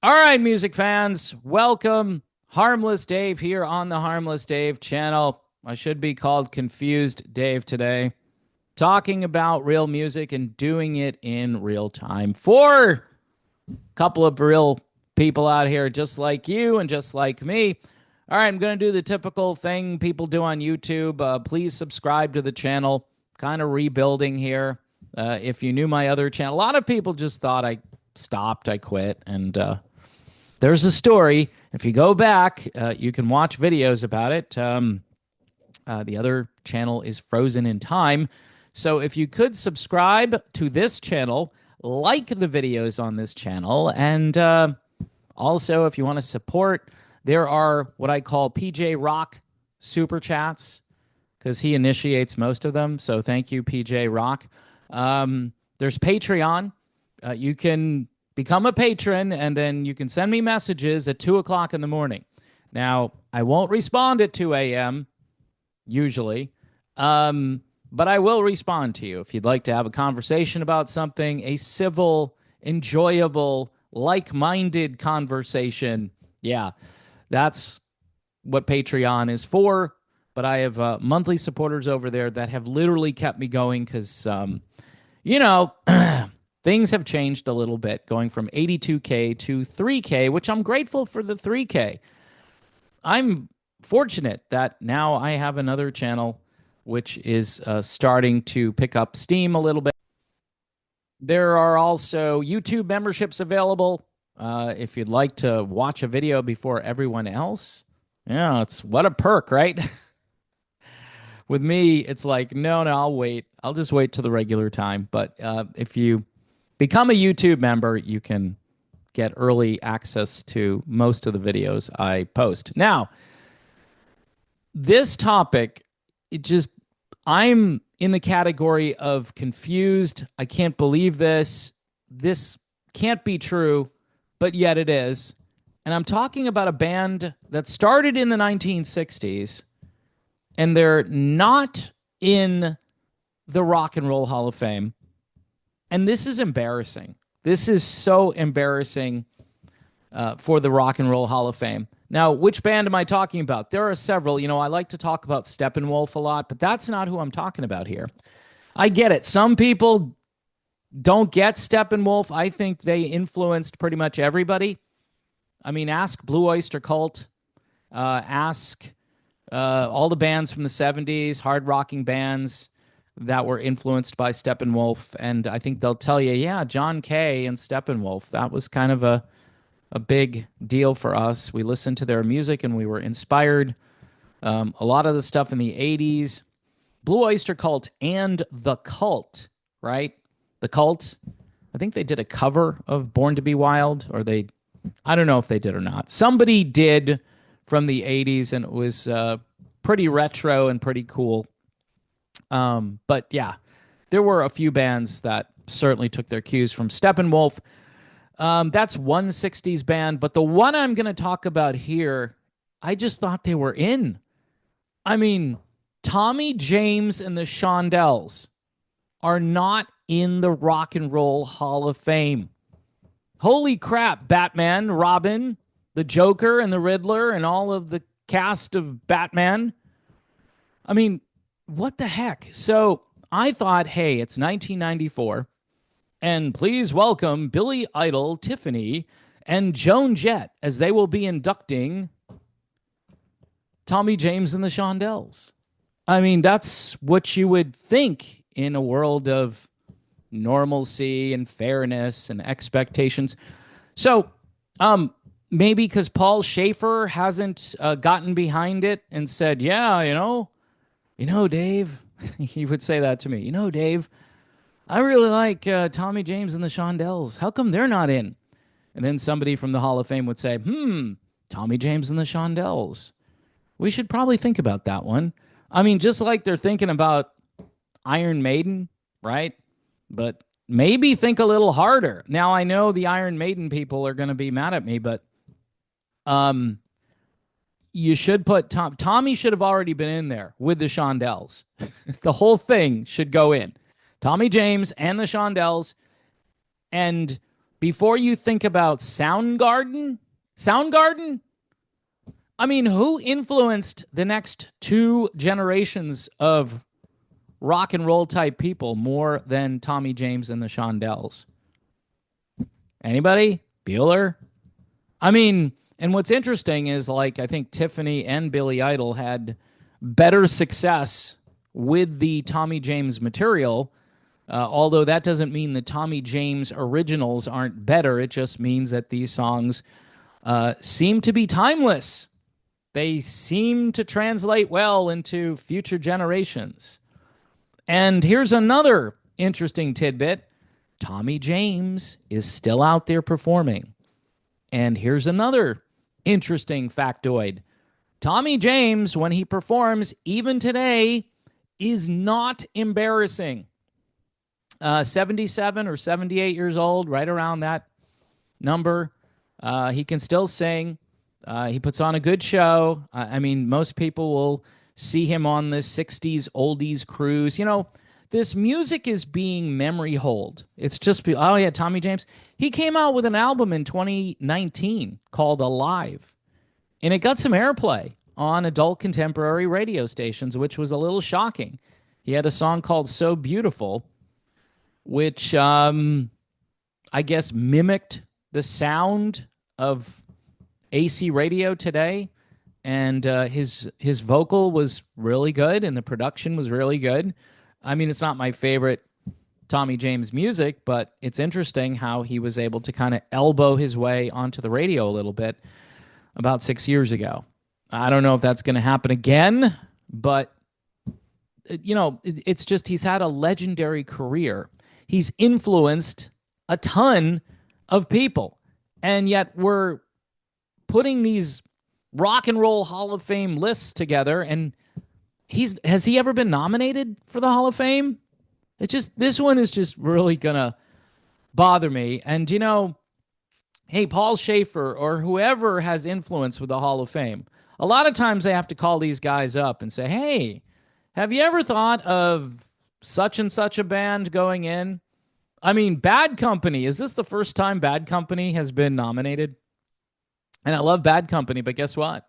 All right, music fans, welcome. Harmless Dave here on the Harmless Dave channel. I should be called Confused Dave today. Talking about real music and doing it in real time for a couple of real people out here just like you and just like me. All right, I'm going to do the typical thing people do on YouTube. Please subscribe to the channel. Kind of rebuilding here. If you knew my other channel, a lot of people just thought I stopped, I quit, and there's a story. If you go back, you can watch videos about it. The other channel is frozen in time. So if you could subscribe to this channel, like the videos on this channel, and also if you want to support, there are what I call PJ Rock super chats because he initiates most of them. So thank you, PJ Rock. There's Patreon. You can become a patron, and then you can send me messages at 2 o'clock in the morning. Now, I won't respond at 2 a.m., usually, but I will respond to you if you'd like to have a conversation about something, a civil, enjoyable, like-minded conversation. Yeah, that's what Patreon is for, but I have monthly supporters over there that have literally kept me going because, you know... Things have changed a little bit, going from 82K to 3K, which I'm grateful for the 3K. I'm fortunate that now I have another channel which is starting to pick up steam a little bit. There are also YouTube memberships available if you'd like to watch a video before everyone else. Yeah, it's what a perk, right? With me, it's like, no, I'll wait. I'll just wait to the regular time. But if you become a YouTube member, you can get early access to most of the videos I post. Now, this topic, I'm in the category of confused. I can't believe this. This can't be true, but yet it is. And I'm talking about a band that started in the 1960s, and they're not in the Rock and Roll Hall of Fame. And this is embarrassing. This is so embarrassing for the Rock and Roll Hall of Fame. Now, which band am I talking about? There are several. You know, I like to talk about Steppenwolf a lot, but that's not who I'm talking about here. I get it. Some people don't get Steppenwolf. I think they influenced pretty much everybody. I mean, ask Blue Oyster Cult. Ask all the bands from the 70s, hard rocking bands that were influenced by Steppenwolf, and I think they'll tell you, yeah, John Kay and Steppenwolf, that was kind of a big deal for us. We listened to their music and we were inspired. A lot of the stuff in the 80s, Blue Oyster Cult and The Cult, right? The Cult, I think they did a cover of Born to Be Wild, or I don't know if they did or not. Somebody did from the 80s, and it was pretty retro and pretty cool. But yeah, there were a few bands that certainly took their cues from Steppenwolf. That's one 60s band, but the one I'm going to talk about here, I just thought they were in. I mean, Tommy James and the Shondells are not in the Rock and Roll Hall of Fame. Holy crap, Batman, Robin, the Joker, and the Riddler, and all of the cast of Batman. I mean, what the heck? So I thought, hey, it's 1994, and please welcome Billy Idol, Tiffany, and Joan Jett as they will be inducting Tommy James and the Shondells. I mean, that's what you would think in a world of normalcy and fairness and expectations. So, maybe because Paul Schaefer hasn't gotten behind it and said, yeah, Dave, he would say that to me. Dave, I really like Tommy James and the Shondells. How come they're not in? And then somebody from the Hall of Fame would say, Tommy James and the Shondells. We should probably think about that one. I mean, just like they're thinking about Iron Maiden, right? But maybe think a little harder. Now, I know the Iron Maiden people are going to be mad at me, but you should put Tommy should have already been in there with the Shondells. The whole thing should go in. Tommy James and the Shondells. And before you think about Soundgarden, Soundgarden, I mean, who influenced the next two generations of rock and roll type people more than Tommy James and the Shondells? Anybody? Bueller? I mean, and what's interesting is, like, I think Tiffany and Billy Idol had better success with the Tommy James material, although that doesn't mean the Tommy James originals aren't better. It just means that these songs seem to be timeless. They seem to translate well into future generations. And here's another interesting tidbit. Tommy James is still out there performing. And here's another interesting factoid. Tommy James, when he performs, even today, is not embarrassing. 77 or 78 years old, right around that number. He can still sing. He puts on a good show. I mean, most people will see him on this 60s oldies cruise. You know, this music is being memory holed. It's just, oh yeah, Tommy James. He came out with an album in 2019 called Alive. And it got some airplay on adult contemporary radio stations, which was a little shocking. He had a song called So Beautiful, which I guess mimicked the sound of AC radio today. And his vocal was really good, and the production was really good. I mean, it's not my favorite Tommy James music, but it's interesting how he was able to kind of elbow his way onto the radio a little bit about 6 years ago. I don't know if that's going to happen again, but, you know, it's just he's had a legendary career. He's influenced a ton of people, and yet we're putting these Rock and Roll Hall of Fame lists together, and has he ever been nominated for the Hall of Fame? It's just, this one is just really gonna bother me. And, you know, hey, Paul Schaefer or whoever has influence with the Hall of Fame, a lot of times they have to call these guys up and say, hey, have you ever thought of such and such a band going in? I mean, Bad Company, is this the first time Bad Company has been nominated? And I love Bad Company, but guess what?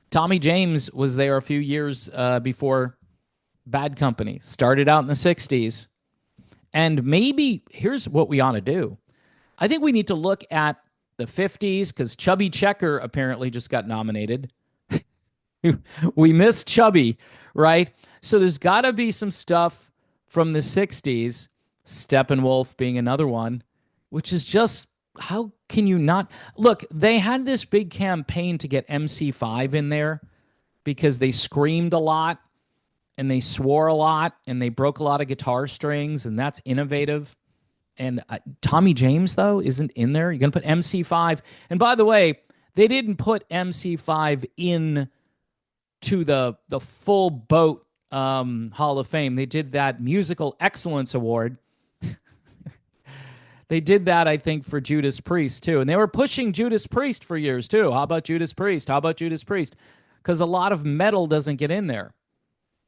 Tommy James was there a few years before Bad Company. Started out in the 60s. And maybe here's what we ought to do. I think we need to look at the 50s, because Chubby Checker apparently just got nominated. We missed Chubby, right? So there's got to be some stuff from the 60s, Steppenwolf being another one, which is just, how can you not? Look, they had this big campaign to get MC5 in there because they screamed a lot and they swore a lot and they broke a lot of guitar strings, and that's innovative. And Tommy James, though, isn't in there. You're going to put MC5. And by the way, they didn't put MC5 in to the full boat Hall of Fame. They did that Musical Excellence Award. They did that, I think, for Judas Priest, too. And they were pushing Judas Priest for years, too. How about Judas Priest? How about Judas Priest? Because a lot of metal doesn't get in there.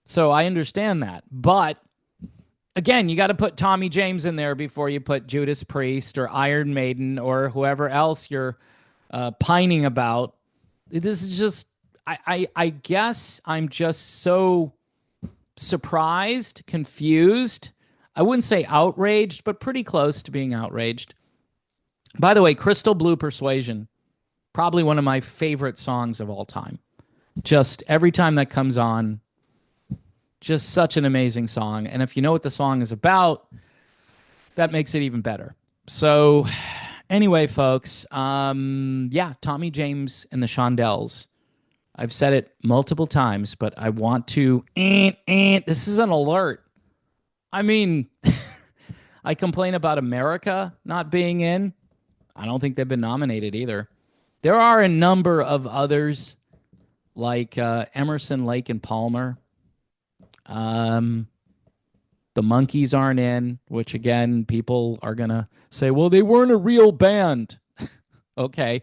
So I understand that. But, again, you got to put Tommy James in there before you put Judas Priest or Iron Maiden or whoever else you're pining about. This is just, I guess I'm just so surprised, confused. I wouldn't say outraged, but pretty close to being outraged. By the way, Crystal Blue Persuasion, probably one of my favorite songs of all time. Just every time that comes on, just such an amazing song. And if you know what the song is about, that makes it even better. So anyway, folks, yeah, Tommy James and the Shondells. I've said it multiple times, but I want to, this is an alert. I mean, I complain about America not being in. I don't think they've been nominated either. There are a number of others, like Emerson, Lake, and Palmer. The Monkees aren't in, which, again, people are going to say, well, they weren't a real band. Okay.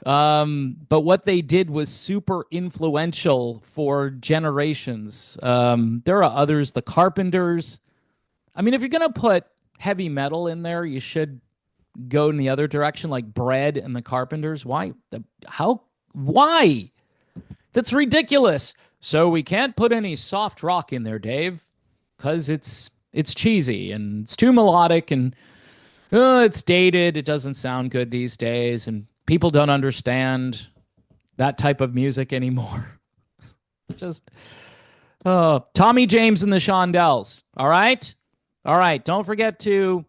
But what they did was super influential for generations. There are others, the Carpenters. I mean, if you're going to put heavy metal in there, you should go in the other direction, like Bread and the Carpenters. Why? How? Why? That's ridiculous. So we can't put any soft rock in there, Dave, because it's cheesy and it's too melodic and it's dated. It doesn't sound good these days, and people don't understand that type of music anymore. Just Tommy James and the Shondells. All right, all right. Don't forget to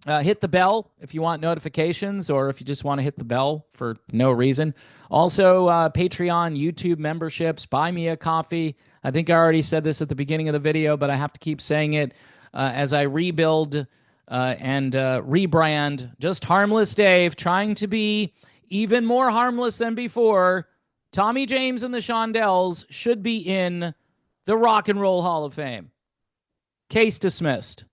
hit the bell if you want notifications, or if you just want to hit the bell for no reason. Also, Patreon, YouTube memberships, buy me a coffee. I think I already said this at the beginning of the video, but I have to keep saying it as I rebuild and rebrand. Just Harmless Dave, trying to be even more harmless than before. Tommy James and the Shondells should be in the Rock and Roll Hall of Fame. Case dismissed.